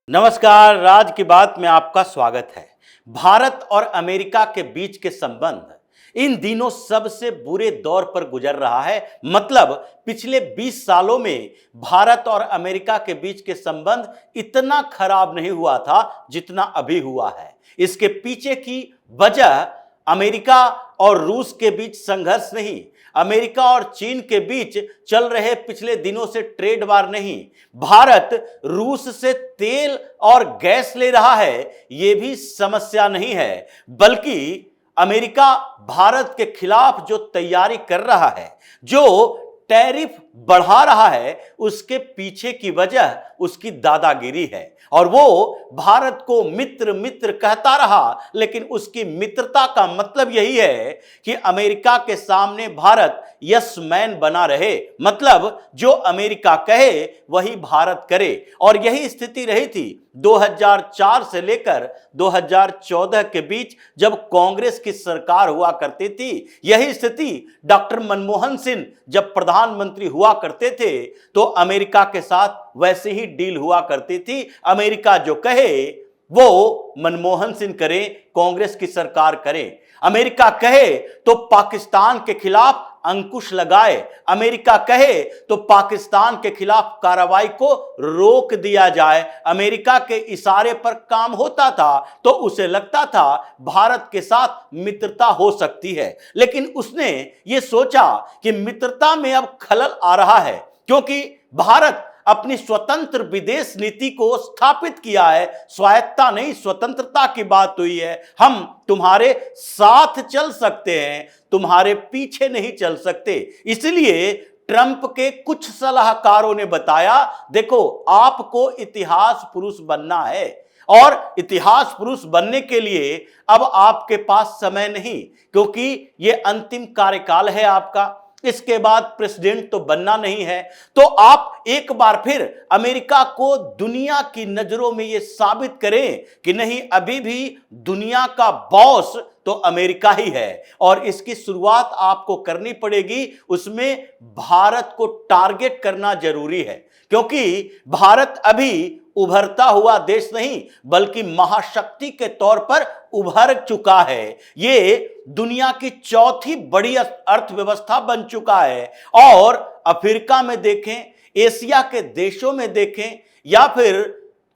नमस्कार, राज की बात में आपका स्वागत है। भारत और अमेरिका के बीच के संबंध इन दिनों सबसे बुरे दौर पर गुजर रहा है। मतलब पिछले 20 सालों में भारत और अमेरिका के बीच के संबंध इतना खराब नहीं हुआ था जितना अभी हुआ है। इसके पीछे की वजह अमेरिका और रूस के बीच संघर्ष नहीं, अमेरिका और चीन के बीच चल रहे पिछले दिनों से ट्रेड वार नहीं, भारत रूस से तेल और गैस ले रहा है यह भी समस्या नहीं है, बल्कि अमेरिका भारत के खिलाफ जो तैयारी कर रहा है, जो टैरिफ बढ़ा रहा है, उसके पीछे की वजह उसकी दादागिरी है। और वो भारत को मित्र मित्र कहता रहा, लेकिन उसकी मित्रता का मतलब यही है कि अमेरिका के सामने भारत यस मैन बना रहे। मतलब जो अमेरिका कहे वही भारत करे। और यही स्थिति रही थी 2004 से लेकर 2014 के बीच जब कांग्रेस की सरकार हुआ करती थी। यही स्थिति डॉक्टर मनमोहन सिंह जब प्रधानमंत्री हुआ करते थे तो अमेरिका के साथ वैसे ही डील हुआ करती थी। अमेरिका जो कहे वो मनमोहन सिंह करे, कांग्रेस की सरकार करे। अमेरिका कहे तो पाकिस्तान के खिलाफ अंकुश लगाए, अमेरिका कहे तो पाकिस्तान के खिलाफ कार्रवाई को रोक दिया जाए। अमेरिका के इशारे पर काम होता था तो उसे लगता था भारत के साथ मित्रता हो सकती है, लेकिन उसने ये सोचा कि मित्रता में अब खलल आ रहा है, क्योंकि भारत अपनी स्वतंत्र विदेश नीति को स्थापित किया है। स्वायत्ता नहीं, स्वतंत्रता की बात हुई है। हम तुम्हारे साथ चल सकते हैं, तुम्हारे पीछे नहीं चल सकते। इसलिए ट्रंप के कुछ सलाहकारों ने बताया, देखो आपको इतिहास पुरुष बनना है और इतिहास पुरुष बनने के लिए अब आपके पास समय नहीं, क्योंकि यह अंतिम कार्यकाल है आपका, इसके बाद प्रेसिडेंट तो बनना नहीं है। तो आप एक बार फिर अमेरिका को दुनिया की नजरों में यह साबित करें कि नहीं, अभी भी दुनिया का बॉस तो अमेरिका ही है और इसकी शुरुआत आपको करनी पड़ेगी। उसमें भारत को टारगेट करना जरूरी है, क्योंकि भारत अभी उभरता हुआ देश नहीं बल्कि महाशक्ति के तौर पर उभर चुका है। ये दुनिया की चौथी बड़ी अर्थव्यवस्था बन चुका है। और अफ्रीका में देखें, एशिया के देशों में देखें, या फिर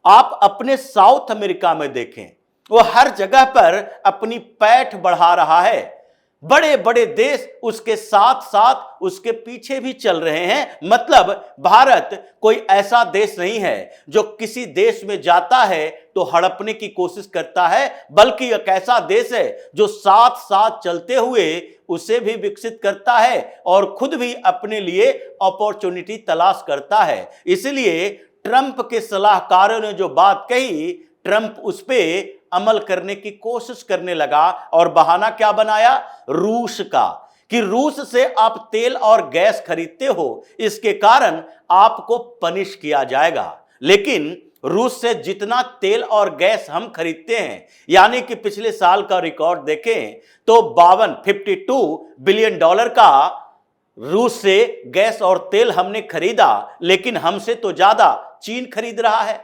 आप अपने साउथ अमेरिका में देखें, वो हर जगह पर अपनी पैठ बढ़ा रहा है। बड़े बड़े देश उसके साथ साथ उसके पीछे भी चल रहे हैं। मतलब भारत कोई ऐसा देश नहीं है जो किसी देश में जाता है तो हड़पने की कोशिश करता है, बल्कि एक ऐसा देश है जो साथ साथ चलते हुए उसे भी विकसित करता है और खुद भी अपने लिए अपॉर्चुनिटी तलाश करता है। इसलिए ट्रंप के सलाहकारों ने जो बात कही, ट्रंप उस पर अमल करने की कोशिश करने लगा और बहाना क्या बनाया? रूस का, कि रूस से आप तेल और गैस खरीदते हो, इसके कारण आपको पनिश किया जाएगा। लेकिन रूस से जितना तेल और गैस हम खरीदते हैं, यानी कि पिछले साल का रिकॉर्ड देखें तो 52 बिलियन डॉलर का रूस से गैस और तेल हमने खरीदा, लेकिन हमसे तो ज्यादा चीन खरीद रहा है।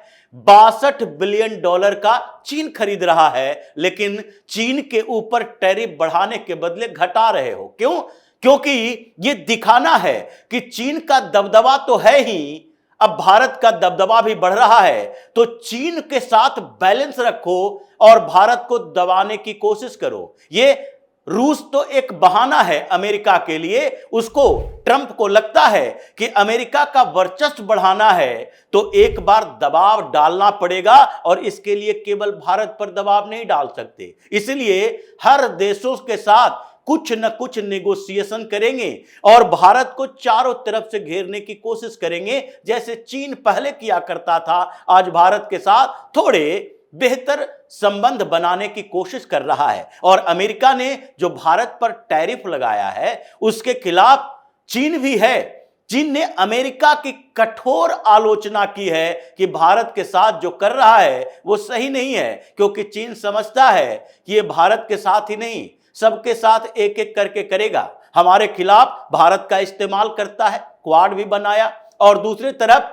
62 बिलियन डॉलर का चीन खरीद रहा है, लेकिन चीन के ऊपर टैरिफ बढ़ाने के बदले घटा रहे हो। क्यों? क्योंकि यह दिखाना है कि चीन का दबदबा तो है ही, अब भारत का दबदबा भी बढ़ रहा है, तो चीन के साथ बैलेंस रखो और भारत को दबाने की कोशिश करो। यह रूस तो एक बहाना है अमेरिका के लिए। उसको, ट्रंप को लगता है कि अमेरिका का वर्चस्व बढ़ाना है तो एक बार दबाव डालना पड़ेगा, और इसके लिए केवल भारत पर दबाव नहीं डाल सकते। इसलिए हर देशों के साथ कुछ न कुछ नेगोशिएशन करेंगे और भारत को चारों तरफ से घेरने की कोशिश करेंगे, जैसे चीन पहले किया करता था। आज भारत के साथ थोड़े बेहतर संबंध बनाने की कोशिश कर रहा है। और अमेरिका ने जो भारत पर टैरिफ लगाया है उसके खिलाफ चीन भी है। चीन ने अमेरिका की कठोर आलोचना की है कि भारत के साथ जो कर रहा है वो सही नहीं है, क्योंकि चीन समझता है कि ये भारत के साथ ही नहीं, सबके साथ एक एक करके करेगा। हमारे खिलाफ भारत का इस्तेमाल करता है, क्वाड भी बनाया, और दूसरी तरफ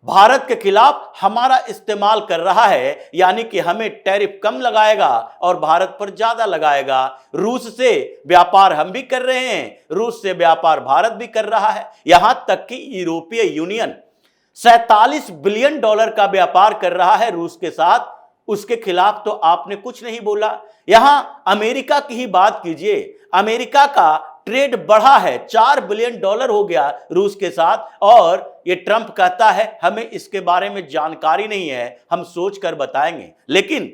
भारत के खिलाफ हमारा इस्तेमाल कर रहा है, यानी कि हमें टैरिफ कम लगाएगा और भारत पर ज्यादा लगाएगा। रूस से व्यापार हम भी कर रहे हैं, रूस से व्यापार भारत भी कर रहा है। यहां तक कि यूरोपीय यूनियन 47 बिलियन डॉलर का व्यापार कर रहा है रूस के साथ, उसके खिलाफ तो आपने कुछ नहीं बोला। यहां अमेरिका की ही बात कीजिए, अमेरिका का ट्रेड बढ़ा है, 4 बिलियन डॉलर हो गया रूस के साथ, और ये ट्रंप कहता है हमें इसके बारे में जानकारी नहीं है, हम सोच कर बताएंगे। लेकिन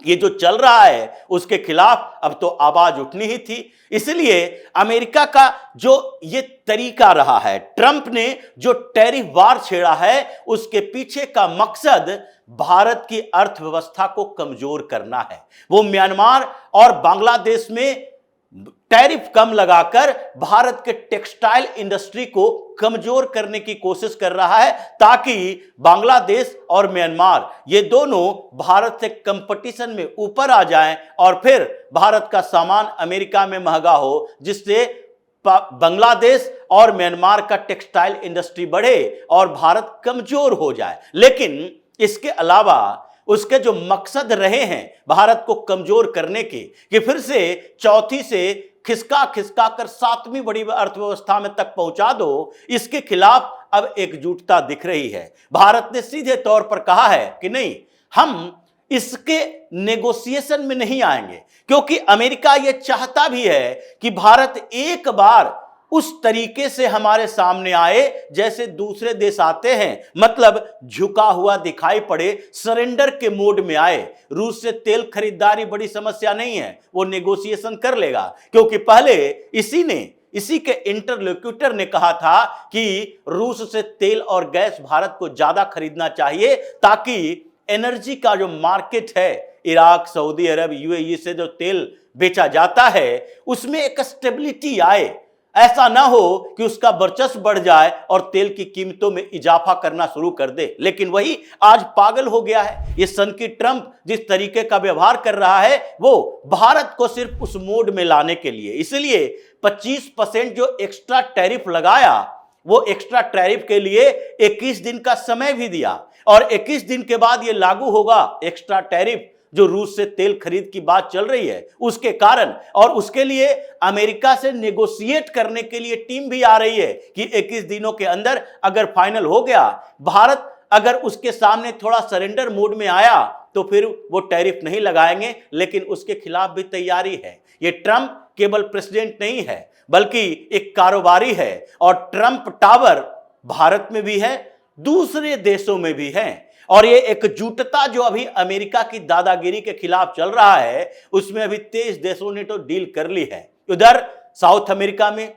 ये जो चल रहा है उसके खिलाफ अब तो आवाज उठनी ही थी। इसलिए अमेरिका का जो ये तरीका रहा है, ट्रंप ने जो टैरिफ वार छेड़ा है, उसके पीछे का मकसद भारत की अर्थव्यवस्था को कमजोर करना है। वो म्यांमार और बांग्लादेश में टैरिफ कम लगाकर भारत के टेक्सटाइल इंडस्ट्री को कमजोर करने की कोशिश कर रहा है, ताकि बांग्लादेश और म्यांमार ये दोनों भारत से कंपटीशन में ऊपर आ जाएं और फिर भारत का सामान अमेरिका में महंगा हो, जिससे बांग्लादेश और म्यांमार का टेक्सटाइल इंडस्ट्री बढ़े और भारत कमजोर हो जाए। लेकिन इसके अलावा उसके जो मकसद रहे हैं भारत को कमजोर करने के, कि फिर से चौथी से खिसका खिसका कर 7वीं बड़ी अर्थव्यवस्था में तक पहुंचा दो, इसके खिलाफ अब एकजुटता दिख रही है। भारत ने सीधे तौर पर कहा है कि नहीं, हम इसके नेगोशिएशन में नहीं आएंगे, क्योंकि अमेरिका यह चाहता भी है कि भारत एक बार उस तरीके से हमारे सामने आए जैसे दूसरे देश आते हैं, मतलब झुका हुआ दिखाई पड़े, सरेंडर के मोड में आए। रूस से तेल खरीदारी बड़ी समस्या नहीं है, वो नेगोशिएशन कर लेगा, क्योंकि पहले इसी के इंटरलोक्यूटर ने कहा था कि रूस से तेल और गैस भारत को ज्यादा खरीदना चाहिए, ताकि एनर्जी का जो मार्केट है, इराक, सऊदी अरब, यूएई से जो तेल बेचा जाता है, उसमें एक स्टेबिलिटी आए। ऐसा ना हो कि उसका वर्चस्व बढ़ जाए और तेल की कीमतों में इजाफा करना शुरू कर दे। लेकिन वही आज पागल हो गया है। ये सनकी ट्रंप जिस तरीके का व्यवहार कर रहा है, वो भारत को सिर्फ उस मोड में लाने के लिए, इसलिए 25% जो एक्स्ट्रा टैरिफ लगाया, वो एक्स्ट्रा टैरिफ के लिए 21 दिन का समय भी दिया, और 21 दिन के बाद ये लागू होगा एक्स्ट्रा टैरिफ जो रूस से तेल खरीद की बात चल रही है उसके कारण। और उसके लिए अमेरिका से नेगोशिएट करने के लिए टीम भी आ रही है कि 21 दिनों के अंदर अगर फाइनल हो गया, भारत अगर उसके सामने थोड़ा सरेंडर मोड में आया, तो फिर वो टैरिफ नहीं लगाएंगे। लेकिन उसके खिलाफ भी तैयारी है। ये ट्रंप केवल प्रेसिडेंट नहीं है, बल्कि एक कारोबारी है, और ट्रंप टावर भारत में भी है, दूसरे देशों में भी है। और ये एकजुटता जो अभी अमेरिका की दादागिरी के खिलाफ चल रहा है, उसमें अभी 23 देशों ने तो डील कर ली है। उधर साउथ अमेरिका में,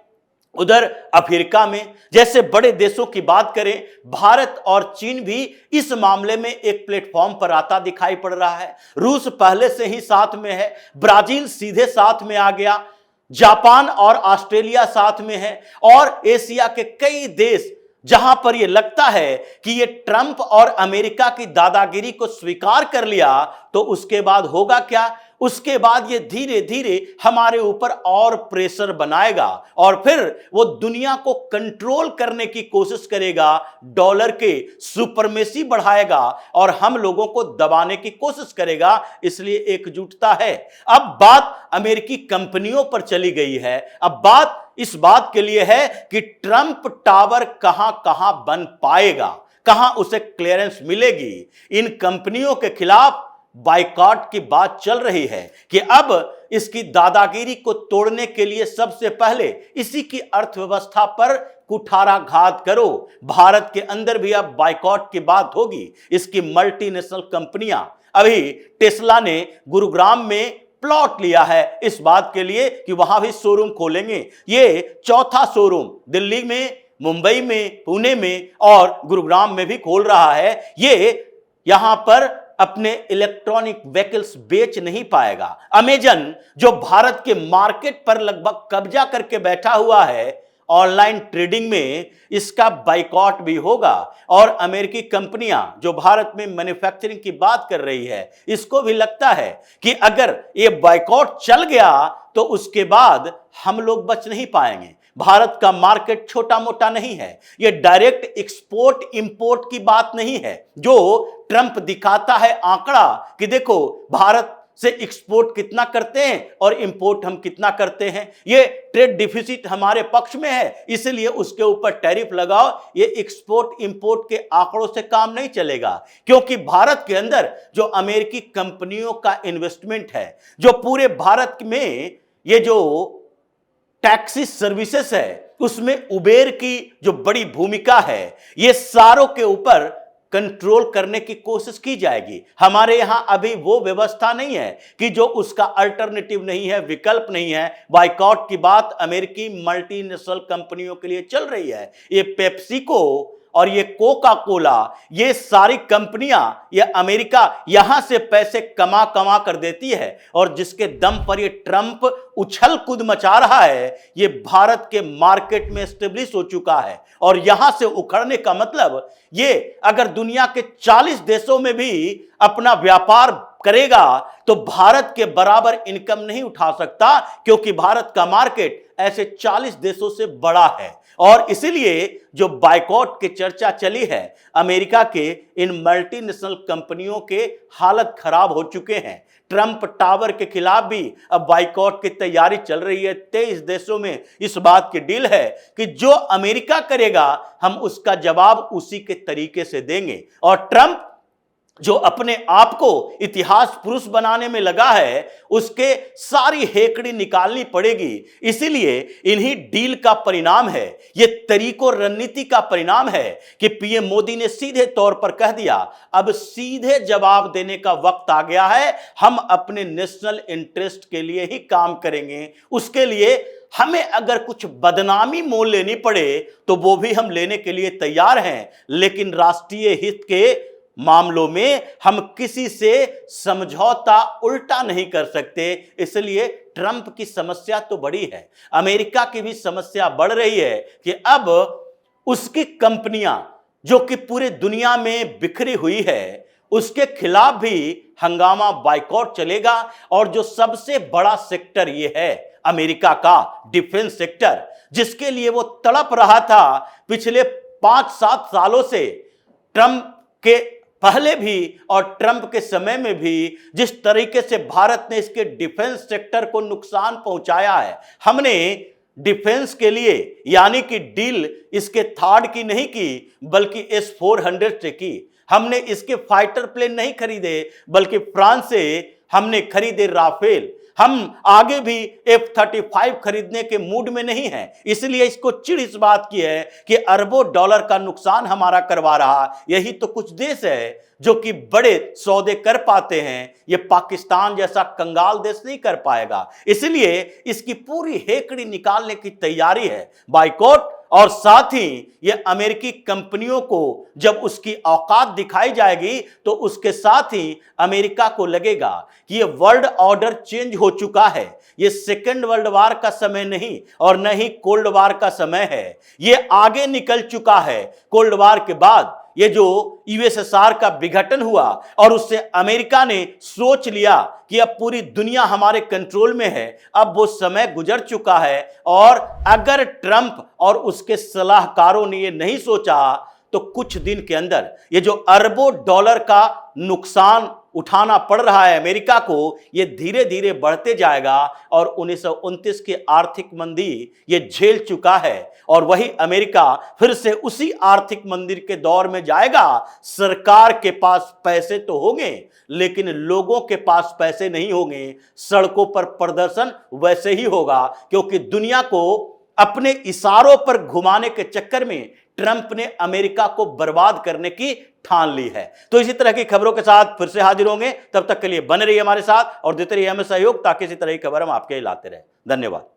उधर अफ्रीका में, जैसे बड़े देशों की बात करें, भारत और चीन भी इस मामले में एक प्लेटफॉर्म पर आता दिखाई पड़ रहा है। रूस पहले से ही साथ में है, ब्राजील सीधे साथ में आ गया, जापान और ऑस्ट्रेलिया साथ में है, और एशिया के कई देश जहां पर यह लगता है कि ये ट्रंप और अमेरिका की दादागिरी को स्वीकार कर लिया, तो उसके बाद होगा क्या? उसके बाद ये धीरे धीरे हमारे ऊपर और प्रेशर बनाएगा, और फिर वो दुनिया को कंट्रोल करने की कोशिश करेगा, डॉलर के सुपरमेसी बढ़ाएगा और हम लोगों को दबाने की कोशिश करेगा। इसलिए एकजुटता है। अब बात अमेरिकी कंपनियों पर चली गई है। अब बात इस बात के लिए है कि ट्रंप टावर कहां कहां बन पाएगा, कहां उसे क्लियरेंस मिलेगी। इन कंपनियों के खिलाफ बायकॉट की बात चल रही है कि अब इसकी दादागिरी को तोड़ने के लिए सबसे पहले इसी की अर्थव्यवस्था पर कुठाराघात करो। भारत के अंदर भी अब बायकॉट की बात होगी। इसकी मल्टीनेशनल कंपनियां, अभी टेस्ला ने गुरुग्राम में प्लॉट लिया है इस बात के लिए कि वहां भी शोरूम खोलेंगे। ये चौथा शोरूम दिल्ली में, मुंबई में, पुणे में और गुरुग्राम में भी खोल रहा है। ये यहां पर अपने इलेक्ट्रॉनिक व्हीकल्स बेच नहीं पाएगा। अमेजन जो भारत के मार्केट पर लगभग कब्जा करके बैठा हुआ है, ऑनलाइन ट्रेडिंग में इसका बाइकॉट भी होगा और अमेरिकी कंपनियां जो भारत में मैन्युफैक्चरिंग की बात कर रही है, इसको भी लगता है कि अगर ये बाइकॉट चल गया तो उसके बाद हम लोग बच नहीं पाएंगे। भारत का मार्केट छोटा मोटा नहीं है, यह डायरेक्ट एक्सपोर्ट इंपोर्ट की बात नहीं है जो ट्रंप दिखाता है आंकड़ा कि देखो भारत से एक्सपोर्ट कितना करते हैं और इंपोर्ट हम कितना करते हैं, ये ट्रेड डिफिसिट हमारे पक्ष में है, इसलिए उसके ऊपर टैरिफ लगाओ। ये एक्सपोर्ट इंपोर्ट के आंकड़ों से काम नहीं चलेगा, क्योंकि भारत के अंदर जो अमेरिकी कंपनियों का इन्वेस्टमेंट है, जो पूरे भारत में ये जो टैक्सी सर्विसेज है, उसमें उबेर की जो बड़ी भूमिका है, ये सारों के ऊपर कंट्रोल करने की कोशिश की जाएगी। हमारे यहां अभी वो व्यवस्था नहीं है कि जो उसका अल्टरनेटिव नहीं है, विकल्प नहीं है। बाइकॉट की बात अमेरिकी मल्टीनेशनल कंपनियों के लिए चल रही है। ये पेप्सिको और ये कोका कोला, ये सारी कंपनियां, ये अमेरिका यहां से पैसे कमा कमा कर देती है और जिसके दम पर ये ट्रंप उछल कूद मचा रहा है, ये भारत के मार्केट में एस्टेब्लिश हो चुका है। और यहां से उखड़ने का मतलब ये अगर दुनिया के 40 देशों में भी अपना व्यापार करेगा तो भारत के बराबर इनकम नहीं उठा सकता, क्योंकि भारत का मार्केट ऐसे 40 देशों से बड़ा है। और इसीलिए जो बाइकॉट की चर्चा चली है, अमेरिका के इन मल्टीनेशनल कंपनियों के हालत खराब हो चुके हैं। ट्रंप टावर के खिलाफ भी अब बाइकॉट की तैयारी चल रही है। 23 देशों में इस बात की डील है कि जो अमेरिका करेगा हम उसका जवाब उसी के तरीके से देंगे। और ट्रंप जो अपने आप को इतिहास पुरुष बनाने में लगा है, उसके सारी हेकड़ी निकालनी पड़ेगी। इसीलिए इन्हीं डील का परिणाम है, ये तरीकों रणनीति का परिणाम है कि पीएम मोदी ने सीधे तौर पर कह दिया, अब सीधे जवाब देने का वक्त आ गया है, हम अपने नेशनल इंटरेस्ट के लिए ही काम करेंगे। उसके लिए हमें अगर कुछ बदनामी मोल लेनी पड़े तो वो भी हम लेने के लिए तैयार हैं, लेकिन राष्ट्रीय हित के मामलों में हम किसी से समझौता उल्टा नहीं कर सकते। इसलिए ट्रंप की समस्या तो बड़ी है, अमेरिका की भी समस्या बढ़ रही है कि अब उसकी कंपनियां जो कि पूरे दुनिया में बिखरी हुई है, उसके खिलाफ भी हंगामा बाइकॉट चलेगा। और जो सबसे बड़ा सेक्टर ये है अमेरिका का डिफेंस सेक्टर, जिसके लिए वो तड़प रहा था पिछले 5-7 सालों से, ट्रंप के पहले भी और ट्रंप के समय में भी, जिस तरीके से भारत ने इसके डिफेंस सेक्टर को नुकसान पहुंचाया है। हमने डिफेंस के लिए यानी कि डील इसके थार्ड की नहीं की, बल्कि S-400 से की। हमने इसके फाइटर प्लेन नहीं खरीदे, बल्कि फ्रांस से हमने खरीदे राफेल। हम आगे भी F-35 खरीदने के मूड में नहीं है, इसलिए इसको चिढ़ इस बात की है कि अरबों डॉलर का नुकसान हमारा करवा रहा। यही तो कुछ देश है जो कि बड़े सौदे कर पाते हैं, ये पाकिस्तान जैसा कंगाल देश नहीं कर पाएगा। इसलिए इसकी पूरी हेकड़ी निकालने की तैयारी है बाइकॉट। और साथ ही ये अमेरिकी कंपनियों को जब उसकी औकात दिखाई जाएगी तो उसके साथ ही अमेरिका को लगेगा कि ये वर्ल्ड ऑर्डर चेंज हो चुका है। ये सेकेंड वर्ल्ड वार का समय नहीं और न ही कोल्ड वार का समय है, ये आगे निकल चुका है। कोल्ड वार के बाद ये जो यूएसएसआर का विघटन हुआ और उससे अमेरिका ने सोच लिया कि अब पूरी दुनिया हमारे कंट्रोल में है, अब वो समय गुजर चुका है। और अगर ट्रंप और उसके सलाहकारों ने ये नहीं सोचा तो कुछ दिन के अंदर ये जो अरबों डॉलर का नुकसान उठाना पड़ रहा है अमेरिका को, ये धीरे धीरे बढ़ते जाएगा। और 1929 की आर्थिक मंदी ये झेल चुका है और वही अमेरिका फिर से उसी आर्थिक मंदी के दौर में जाएगा। सरकार के पास पैसे तो होंगे, लेकिन लोगों के पास पैसे नहीं होंगे। सड़कों पर प्रदर्शन वैसे ही होगा, क्योंकि दुनिया को अपने इशारों पर घुमाने के चक्कर में ट्रंप ने अमेरिका को बर्बाद करने की ठान ली है। तो इसी तरह की खबरों के साथ फिर से हाजिर होंगे, तब तक के लिए बने रहिए हमारे साथ और देते रहिए हमें सहयोग, ताकि इसी तरह की खबर हम आपके लिए लाते रहे। धन्यवाद।